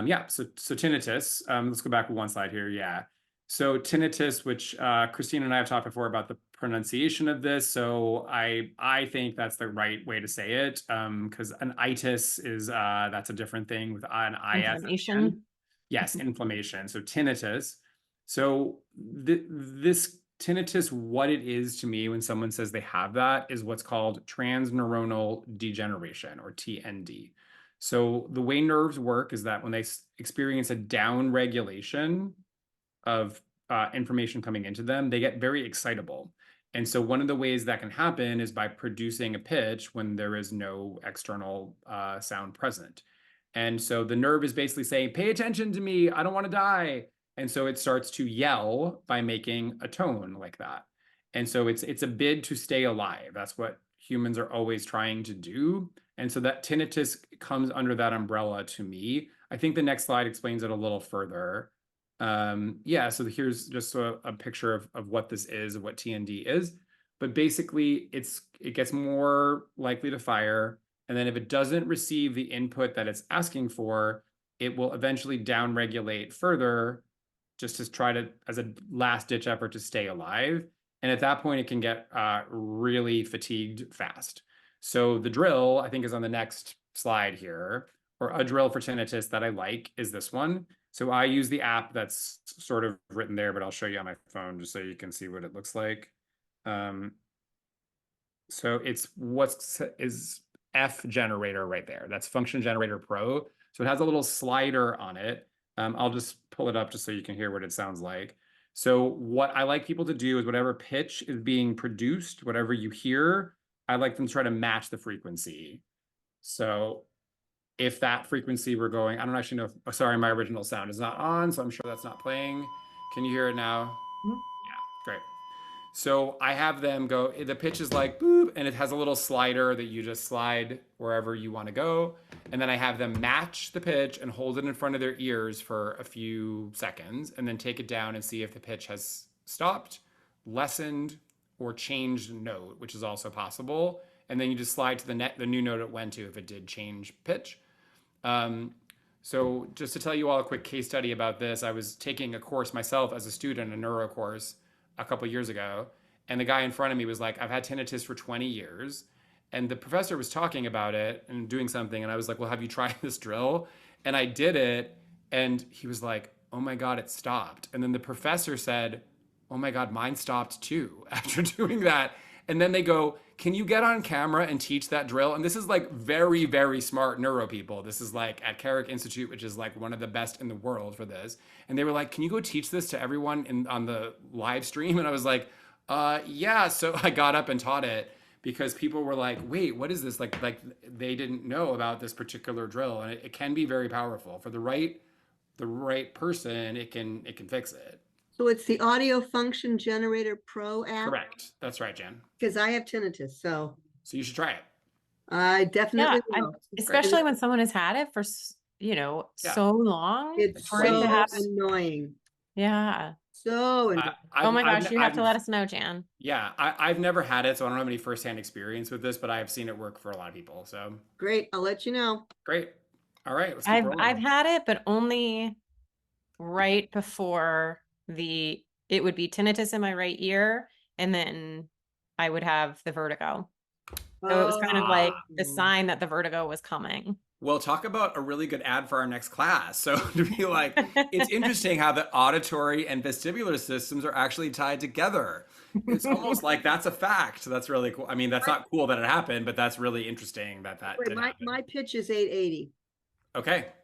Yeah, so tinnitus. Let's go back one slide here. Yeah. So tinnitus, which Christine and I have talked before about the pronunciation of this. So I think that's the right way to say it. Because an itis is that's a different thing with an IS at the end. Inflammation. Yes, inflammation. So tinnitus. So this tinnitus, what it is to me when someone says they have that is what's called transneuronal degeneration, or TND. So the way nerves work is that when they experience a down regulation of information coming into them, they get very excitable. And so one of the ways that can happen is by producing a pitch when there is no external sound present. And so the nerve is basically saying, pay attention to me, I don't want to die. And so it starts to yell by making a tone like that. And so it's a bid to stay alive. That's what humans are always trying to do. And so that tinnitus comes under that umbrella to me. I think the next slide explains it a little further. Yeah, so here's just a picture of what this is, of what TND is. But basically, it gets more likely to fire. And then if it doesn't receive the input that it's asking for, it will eventually downregulate further just to try to, as a last ditch effort to stay alive. And at that point, it can get really fatigued fast. So the drill, I think, is on the next slide here, or a drill for tinnitus that I like is this one. So I use the app that's sort of written there, but I'll show you on my phone just so you can see what it looks like. So it's is F generator right there. That's Function Generator Pro. So it has a little slider on it. I'll just pull it up just so you can hear what it sounds like. So what I like people to do is whatever pitch is being produced, whatever you hear, I like them to try to match the frequency. So if that frequency were going, I don't actually know if, oh, sorry, my original sound is not on, so I'm sure that's not playing. Can you hear it now? Mhm. Yeah, great. So I have them go, the pitch is like boop, and it has a little slider that you just slide wherever you want to go. And then I have them match the pitch and hold it in front of their ears for a few seconds, and then take it down and see if the pitch has stopped, lessened, or changed note, which is also possible. And then you just slide to the new note it went to if it did change pitch. So just to tell you all a quick case study about this, I was taking a course myself as a student, a neuro course, a couple years ago, and the guy in front of me was like, I've had tinnitus for 20 years. And the professor was talking about it and doing something, and I was like, well, have you tried this drill? And I did it, and he was like, oh my God, it stopped. And then the professor said, oh my God, mine stopped too after doing that. And then they go, can you get on camera and teach that drill? And this is like very, very smart neuro people. This is like at Carrick Institute, which is like one of the best in the world for this. And they were like, can you go teach this to everyone on the live stream? And I was like, yeah. So I got up and taught it because people were like, wait, what is this? Like they didn't know about this particular drill. And it can be very powerful for the right person. It can fix it. So it's the Audio Function Generator Pro app? Correct. That's right, Jen. Because I have tinnitus, so So you should try it. I Yeah, definitely will. especially when someone has had it for, Yeah. so long. It's for it to so happen. annoying. Yeah. So annoying. Oh my gosh, you have to let us know, Jan. Yeah, I've never had it, so I don't have any firsthand experience with this, but I have seen it work for a lot of people. So Great, I'll let you know. great. All right, let's keep I've rolling. had it, but only right before it would be tinnitus in my right ear, and then I would have the vertigo. So it was kind of like the sign that the vertigo was coming. Well, talk about a really good ad for our next class. So to be like, it's interesting how the auditory and vestibular systems are actually tied together. It's almost like that's a fact. That's really cool. I mean, that's not cool that it happened, but that's really interesting that Wait, did happen. my pitch is 880. Okay.